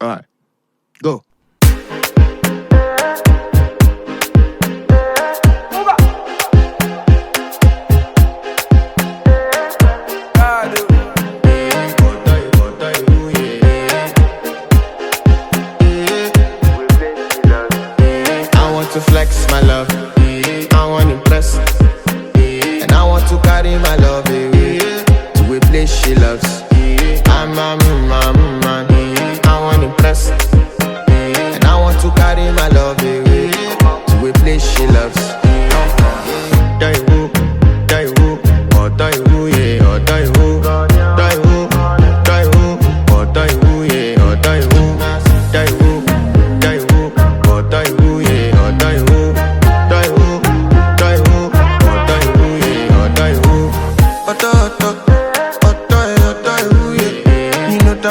Alright, go. To flex my love, I want to impress, and I want to carry my love away to a place she loves. I'm a man, I want to impress, and I want to carry my love away to a place she loves. Die woo, oh die woo, yeah, oh die woo, die woo, oh die woo, yeah, oh die woo, oh die woo, yeah.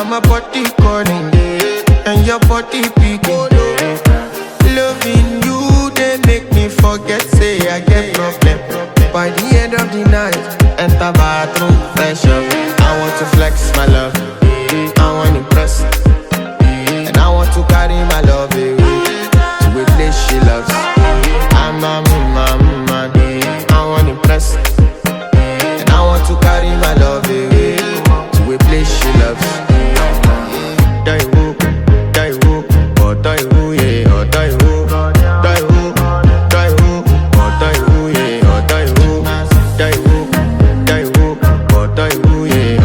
My body calling, and your body picking. Loving you, they make me forget, say I get problem. By the end of the night, enter bathroom, fresh up. I want to flex my love, I want to impress, and I want to carry my love away to a place she loves. I'm a man, I want to impress, and I want to carry my love away to a place she loves. Die woo, oh die woo, yeah, oh die woo, oh die woo, yeah, oh die woo, oh die woo, yeah, oh die woo, oh die woo, yeah,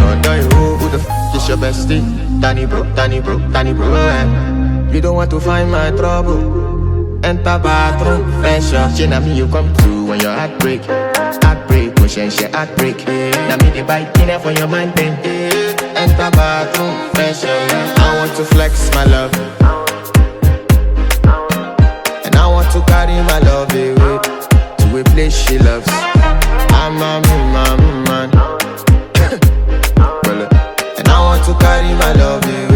oh die woo. Who the f is your bestie? Danny bro, You don't want to find my trouble. Enter bathroom, fresh up. She na me you come to when your heart break. Push she heartbreak. Now me the bike in there for your mind then. Enter bathroom, fresh up. I want to flex my love, and I want to carry my love away to a place she loves. I'm a man, and I want to carry my love away